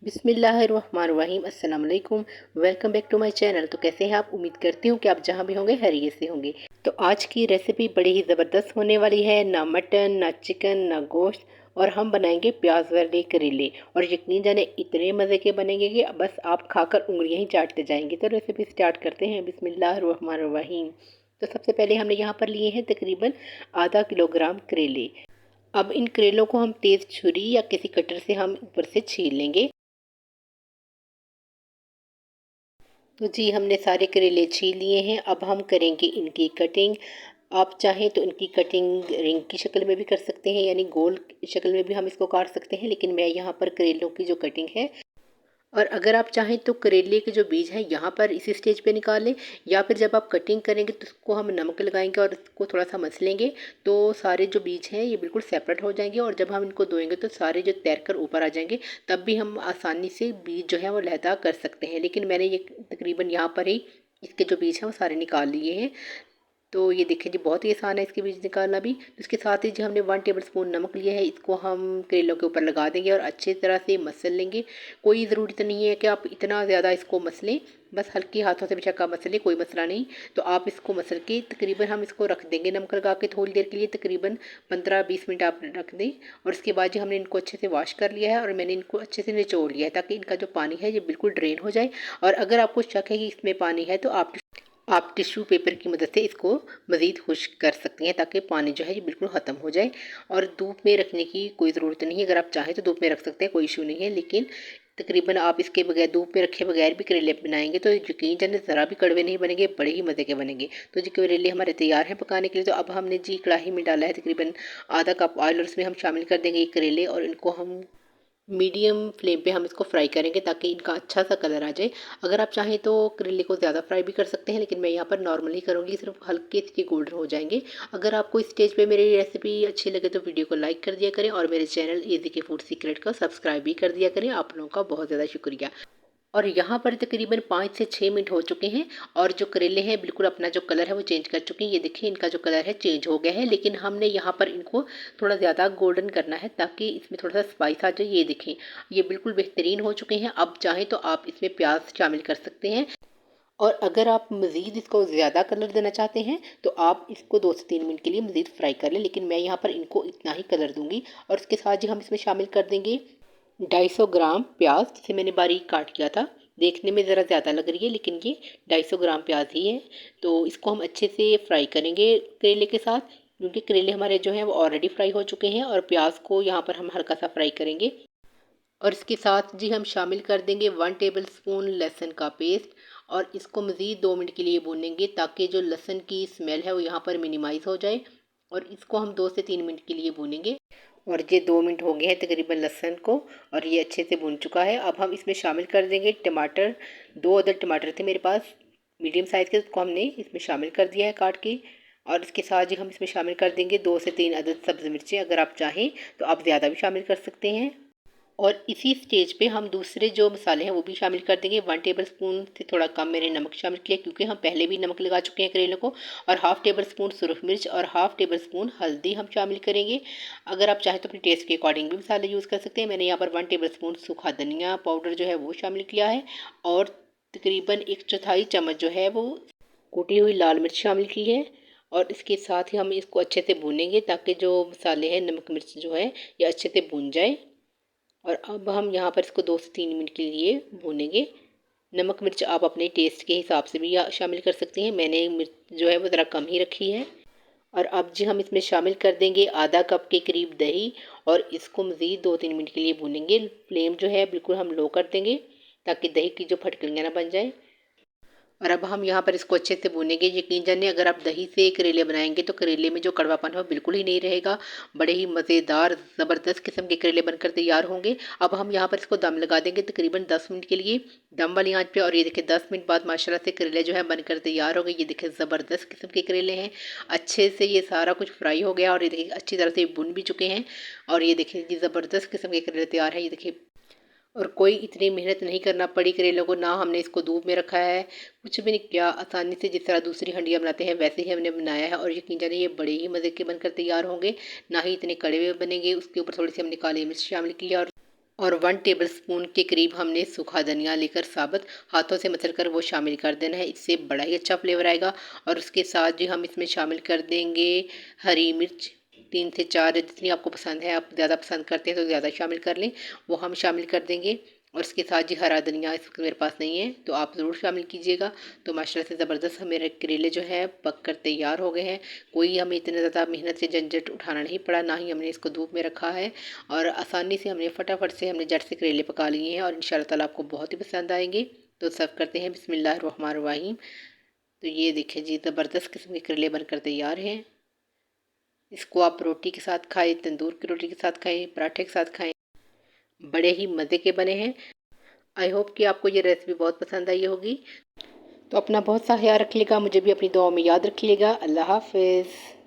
बिस्मिल्लाहिर्रहमानिर्रहीम अस्सलाम वालेकुम। Welcome back to my channel. तो कैसे हैं आप? उम्मीद करती हूँ कि आप जहाँ भी होंगे खैरियत से होंगे। तो आज की रेसिपी बड़ी ही ज़बरदस्त होने वाली है। ना मटन, ना चिकन, ना गोश्त, और हम बनाएंगे प्याज वाले करेले। और यकीन जाने इतने मज़े के बनेंगे कि बस आप खाकर उंगलियां ही चाटते जाएंगे। तो रेसिपी स्टार्ट करते हैं। बिस्मिल्लाहिर्रहमानिर्रहीम। तो सबसे पहले हमने यहाँ पर लिए हैं तकरीबन आधा किलोग्राम करेले। अब इन करेलों को हम तेज़ छुरी या किसी कटर से हम ऊपर से छील लेंगे। तो जी हमने सारे करेले छील लिए हैं। अब हम करेंगे इनकी कटिंग। आप चाहें तो इनकी कटिंग रिंग की शक्ल में भी कर सकते हैं, यानी गोल शक्ल में भी हम इसको काट सकते हैं, लेकिन मैं यहाँ पर करेलों की जो कटिंग है, और अगर आप चाहें तो करेले के जो बीज हैं यहाँ पर इसी स्टेज पे निकालें, या फिर जब आप कटिंग करेंगे तो उसको हम नमक लगाएंगे और इसको थोड़ा सा मसलेंगे, तो सारे जो बीज हैं ये बिल्कुल सेपरेट हो जाएंगे। और जब हम इनको धोएंगे तो सारे जो तैर कर ऊपर आ जाएंगे, तब भी हम आसानी से बीज जो है वो लहदा कर सकते हैं। लेकिन मैंने ये तकरीबन यहाँ पर ही इसके जो बीज हैं वो सारे निकाल लिए हैं। तो ये देखिए जी बहुत ही आसान है इसके बीज निकालना भी। तो इसके साथ ही जो हमने 1 टेबल स्पून नमक लिया है, इसको हम करेलों के ऊपर लगा देंगे और अच्छी तरह से मसल लेंगे। कोई ज़रूरत नहीं है कि आप इतना ज़्यादा इसको मसलें, बस हल्के हाथों से बेशक आप मसलें, कोई मसला नहीं। तो आप इसको मसल के तकरीबन हम इसको रख देंगे नमक लगा के थोड़ी देर के लिए, तकरीबन 15-20 मिनट आप रख दें। और उसके बाद जो हमने इनको अच्छे से वॉश कर लिया है और मैंने इनको अच्छे से निचोड़ लिया है, ताकि इनका जो पानी है ये बिल्कुल ड्रेन हो जाए। और अगर आपको शक है कि इसमें पानी है, तो आप टिश्यू पेपर की मदद से इसको मज़ीद खुश्क कर सकती हैं, ताकि पानी जो है ये बिल्कुल ख़त्म हो जाए। और धूप में रखने की कोई ज़रूरत नहीं है। अगर आप चाहें तो धूप में रख सकते हैं, कोई इशू नहीं है। लेकिन तकरीबन आप इसके बगैर, धूप में रखे बगैर भी करेले बनाएंगे तो यकीन जाने ज़रा भी कड़वे नहीं बनेंगे, बड़े ही मज़े के बनेंगे। तो जी करेले हमारे तैयार हैं पकाने के लिए। तो अब हमने जी कढ़ाई में डाला है तकरीबन आधा कप ऑयल, और उसमें हम शामिल कर देंगे ये करेले, और इनको हम मीडियम फ्लेम पे हम इसको फ्राई करेंगे ताकि इनका अच्छा सा कलर आ जाए। अगर आप चाहें तो करेले को ज़्यादा फ्राई भी कर सकते हैं, लेकिन मैं यहाँ पर नॉर्मली करूँगी, सिर्फ हल्के से गोल्डन हो जाएंगे। अगर आपको इस स्टेज पे मेरी रेसिपी अच्छी लगे तो वीडियो को लाइक कर दिया करें, और मेरे चैनल इजी के फूड सीक्रेट को सब्सक्राइब भी कर दिया करें। आप लोगों का बहुत ज़्यादा शुक्रिया। और यहाँ पर तकरीबन 5 से 6 मिनट हो चुके हैं, और जो करेले हैं बिल्कुल अपना जो कलर है वो चेंज कर चुके हैं। ये देखिए इनका जो कलर है चेंज हो गया है, लेकिन हमने यहाँ पर इनको थोड़ा ज़्यादा गोल्डन करना है ताकि इसमें थोड़ा सा स्पाइस आ जाए। ये देखें ये बिल्कुल बेहतरीन हो चुके हैं। अब चाहें तो आप इसमें प्याज शामिल कर सकते हैं, और अगर आप मज़ीद इसको ज़्यादा कलर देना चाहते हैं तो आप इसको 2 से 3 मिनट के लिए मज़ीद फ्राई कर लें, लेकिन मैं यहाँ पर इनको इतना ही कलर दूंगी। और इसके साथ ही हम इसमें शामिल कर देंगे 250 ग्राम प्याज, जिसे मैंने बारीक काट किया था। देखने में ज़रा ज़्यादा लग रही है, लेकिन ये 250 ग्राम प्याज ही है। तो इसको हम अच्छे से फ्राई करेंगे करेले के साथ, क्योंकि करेले हमारे जो हैं वो ऑलरेडी फ्राई हो चुके हैं, और प्याज को यहाँ पर हम हल्का सा फ्राई करेंगे। और इसके साथ जी हम शामिल कर देंगे 1 टेबल स्पून लहसुन का पेस्ट, और इसको मज़ीद 2 मिनट के लिए भूनेंगे ताकि जो लहसुन की स्मेल है वो यहाँ पर मिनिमाइज़ हो जाए। और इसको हम 2 से 3 मिनट के लिए भूनेंगे। और ये 2 मिनट हो गए हैं तकरीबन लहसुन को, और ये अच्छे से भुन चुका है। अब हम इसमें शामिल कर देंगे टमाटर। 2 अदद टमाटर थे मेरे पास, मीडियम साइज़ के, उसको हमने इसमें शामिल कर दिया है काट के। और इसके साथ ही हम इसमें शामिल कर देंगे 2 से 3 अदद सब्ज़ मिर्चें। अगर आप चाहें तो आप ज़्यादा भी शामिल कर सकते हैं। और इसी स्टेज पे हम दूसरे जो मसाले हैं वो भी शामिल कर देंगे। 1 टेबल स्पून से थोड़ा कम मैंने नमक शामिल किया, क्योंकि हम पहले भी नमक लगा चुके हैं करेले को। और हाफ़ टेबल स्पून सुरख मिर्च और हाफ़ टेबल स्पून हल्दी हम शामिल करेंगे। अगर आप चाहें तो अपने टेस्ट के अकॉर्डिंग भी मसाले यूज़ कर सकते हैं। मैंने यहाँ पर 1 टेबल स्पून सूखा धनिया पाउडर जो है वो शामिल किया है, और तकरीबन 1/4 चम्मच जो है वो कूटी हुई लाल मिर्च शामिल की है। और इसके साथ ही हम इसको अच्छे से भूनेंगे ताकि जो मसाले हैं, नमक मिर्च जो है ये अच्छे से भून जाए। और अब हम यहाँ पर इसको 2 से 3 मिनट के लिए भूनेंगे। नमक मिर्च आप अपने टेस्ट के हिसाब से भी शामिल कर सकते हैं। मैंने मिर्च जो है वो ज़रा कम ही रखी है। और अब जी हम इसमें शामिल कर देंगे आधा कप के करीब दही, और इसको मज़ीद 2-3 मिनट के लिए भूनेंगे। फ्लेम जो है बिल्कुल हम लो कर देंगे ताकि दही की जो फटकलियाँ ना बन जाए। और अब हम यहाँ पर इसको अच्छे से भूनेंगे। यकीन जानिए अगर आप दही से करेले बनाएंगे तो करेले में जो कड़वापन है वो बिल्कुल ही नहीं रहेगा। बड़े ही मज़ेदार ज़बरदस्त किस्म के करेले बनकर तैयार होंगे। अब हम यहाँ पर इसको दम लगा देंगे तकरीबन 10 मिनट के लिए, दम वाली आंच पे। और ये देखिए 10 मिनट बाद माशाल्लाह से करेले जो है बनकर तैयार हो गए। ये देखिए ज़बरदस्त किस्म के करेले हैं, अच्छे से ये सारा कुछ फ्राई हो गया, और ये देखिए अच्छी तरह से भुन भी चुके हैं। और ये देखिए ये ज़बरदस्त किस्म के करेले तैयार हैं। ये देखिए, और कोई इतनी मेहनत नहीं करना पड़ी करेलों को, ना हमने इसको धूप में रखा है, कुछ भी नहीं किया। आसानी से जिस तरह दूसरी हंडियाँ बनाते हैं वैसे ही हमने बनाया है, और यकीन जानिए ये बड़े ही मज़े के बनकर तैयार होंगे। ना ही इतने कड़वे बनेंगे। उसके ऊपर थोड़ी सी हमने काली मिर्च शामिल की है, और 1 टेबलस्पून के करीब हमने सूखा धनिया लेकर साबुत हाथों से मसल कर वो शामिल कर देना है। इससे बड़ा ही अच्छा फ्लेवर आएगा। और उसके साथ जो हम इसमें शामिल कर देंगे हरी मिर्च 3 से 4, जितनी आपको पसंद है, आप ज़्यादा पसंद करते हैं तो ज़्यादा शामिल कर लें, वो हम शामिल कर देंगे। और उसके साथ जी हरा धनिया इस वक्त मेरे पास नहीं है तो आप ज़रूर शामिल कीजिएगा। तो माशाल्लाह से ज़बरदस्त मेरे करेले जो है पक कर तैयार हो गए हैं। कोई हमें इतने ज़्यादा मेहनत से झंझट उठाना नहीं पड़ा, ना ही हमने इसको धूप में रखा है, और आसानी से हमने फटाफट से हमने झट से करेले पका लिए हैं और इंशाल्लाह ताला आपको बहुत ही पसंद आएंगे। तो सर्व करते हैं। बिस्मिल्लाहिर्रहमानिर्रहीम। तो ये देखिए जी, ज़बरदस्त किस्म के करेले बनकर तैयार हैं। इसको आप रोटी के साथ खाएं, तंदूर की रोटी के साथ खाएं, पराठे के साथ खाएं, बड़े ही मज़े के बने हैं। आई होप कि आपको ये रेसिपी बहुत पसंद आई होगी। तो अपना बहुत सा ख्याल रखिएगा, मुझे भी अपनी दुआओं में याद रखिएगा। अल्लाह हाफ़िज़।